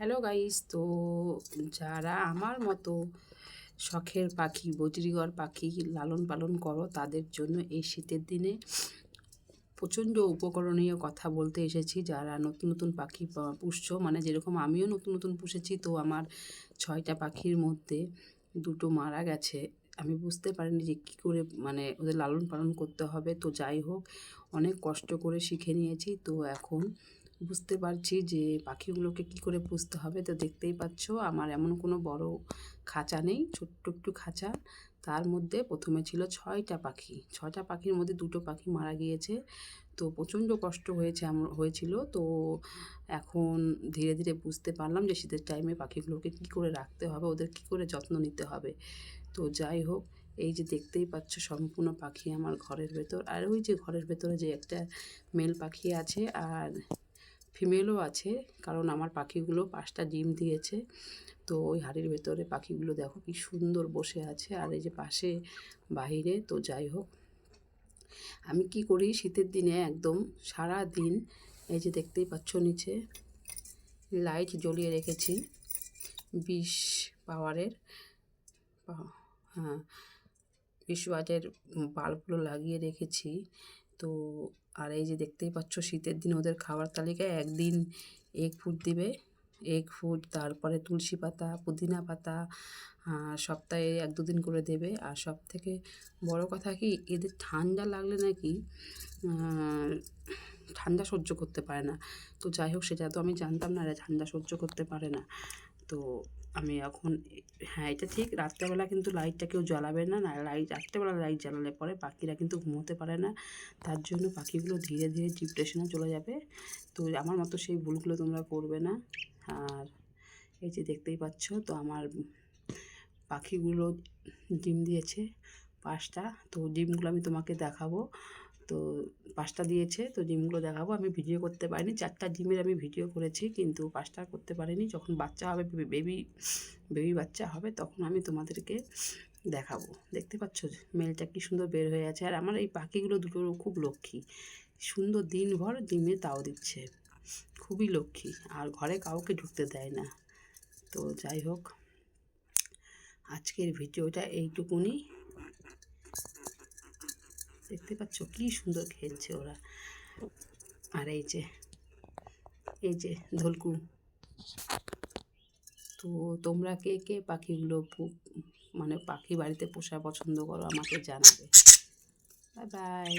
Hello guys, তো যারা আমার মতো শখের পাখি বজরিগর পাখি লালন পালন করো তাদের জন্য এই শীতের দিনে প্রচণ্ড উপকরণীয় কথা বলতে এসেছি। যারা নতুন নতুন পাখি পুষছো, মানে যেরকম আমিও নতুন নতুন পুষেছি, তো আমার 6টা পাখির মধ্যে 2টো মারা গেছে। আমি বুঝতে পারিনি যে কী করে মানে ওদের লালন পালন করতে হবে। তো যাই হোক, অনেক কষ্ট করে শিখে নিয়েছি। তো এখন বুঝতে পারছি যে পাখিগুলোকে কী করে পুষতে হবে। তো দেখতেই পাচ্ছ আমার এমন কোনো বড় খাঁচা নেই, ছোট্ট একটু খাঁচা। তার মধ্যে প্রথমে ছিল 6টা পাখি। 6টা পাখির মধ্যে 2টো পাখি মারা গিয়েছে। তো প্রচণ্ড কষ্ট হয়েছিল। তো এখন ধীরে ধীরে বুঝতে পারলাম যে শীতের টাইমে পাখিগুলোকে কী করে রাখতে হবে, ওদের কী করে যত্ন নিতে হবে। তো যাই হোক, এই যে দেখতেই পাচ্ছ সম্পূর্ণ পাখি আমার ঘরের ভেতর। আর ওই যে ঘরের ভেতরে যে একটা মেল পাখি আছে আর ফিমেলও আছে, কারণ আমার পাখিগুলো 5টা ডিম দিয়েছে। তো ওই হাঁড়ির ভেতরে পাখিগুলো দেখো কি সুন্দর বসে আছে, আর এই যে পাশে বাহিরে। তো যাই হোক, আমি কি করি শীতের দিনে একদম সারা দিন এই যে দেখতেই পাচ্ছ নিচে লাইট জ্বলিয়ে রেখেছি 20 পাওয়ারের, হ্যাঁ 20 ওয়াটের বাল্বগুলো লাগিয়ে রেখেছি। তো আর এই যে দেখতেই পাচ্ছ শীতের দিন ওদের খাবার তালিকায় একদিন এগ ফুড দিবে, এগ ফুড, তারপরে তুলসী পাতা, পুদিনা পাতা সপ্তাহে 1-2 দিন করে দেবে। আর সবথেকে বড় কথা কি, এদের ঠান্ডা লাগলে নাকি ঠান্ডা সহ্য করতে পারে না। তো যাই হোক, সেটা তো আমি জানতাম না, এরা ঠান্ডা সহ্য করতে পারে না। তো আমি এখন, হ্যাঁ এটা ঠিক, রাত্রেবেলা কিন্তু লাইটটা কেউ জ্বালাবে না। রাত্রেবেলা লাইট জ্বালালে পরে পাখিরা কিন্তু ঘুমোতে পারে না। তার জন্য পাখিগুলো ধীরে ধীরে ডিপ্রেশনে চলে যাবে। তো আমার মতো সেই ভুলগুলো তোমরা করবে না। আর এই যে দেখতেই পাচ্ছ, তো আমার পাখিগুলো ডিম দিয়েছে 5টা। তো ডিমগুলো আমি তোমাকে দেখাবো। তো 5টা দিয়েছে, তো ডিমগুলো দেখাবো। আমি ভিডিও করতে পারিনি, 4টা ডিমের আমি ভিডিও করেছি, কিন্তু 5টা করতে পারিনি। যখন বাচ্চা হবে, বেবি বাচ্চা হবে, তখন আমি তোমাদেরকে দেখাবো। দেখতে পাচ্ছ মেলটা কি সুন্দর বের হয়ে আছে। আর আমার এই পাখিগুলো দুটোর খুব লক্ষ্মী, সুন্দর দিনভর ডিমে তাও দিচ্ছে, খুবই লক্ষ্মী। আর ঘরে কাউকে ঢুকতে দেয় না। তো যাই হোক, আজকের ভিডিওটা এইটুকুনি। দেখতে পাচ্ছ কি সুন্দর খেলছে ওরা। আর এই যে ধলকু। তো তোমরা কে কে পাখিগুলো মানে পাখি বাড়িতে পোষা পছন্দ করো আমাকে জানাবে। Bye bye.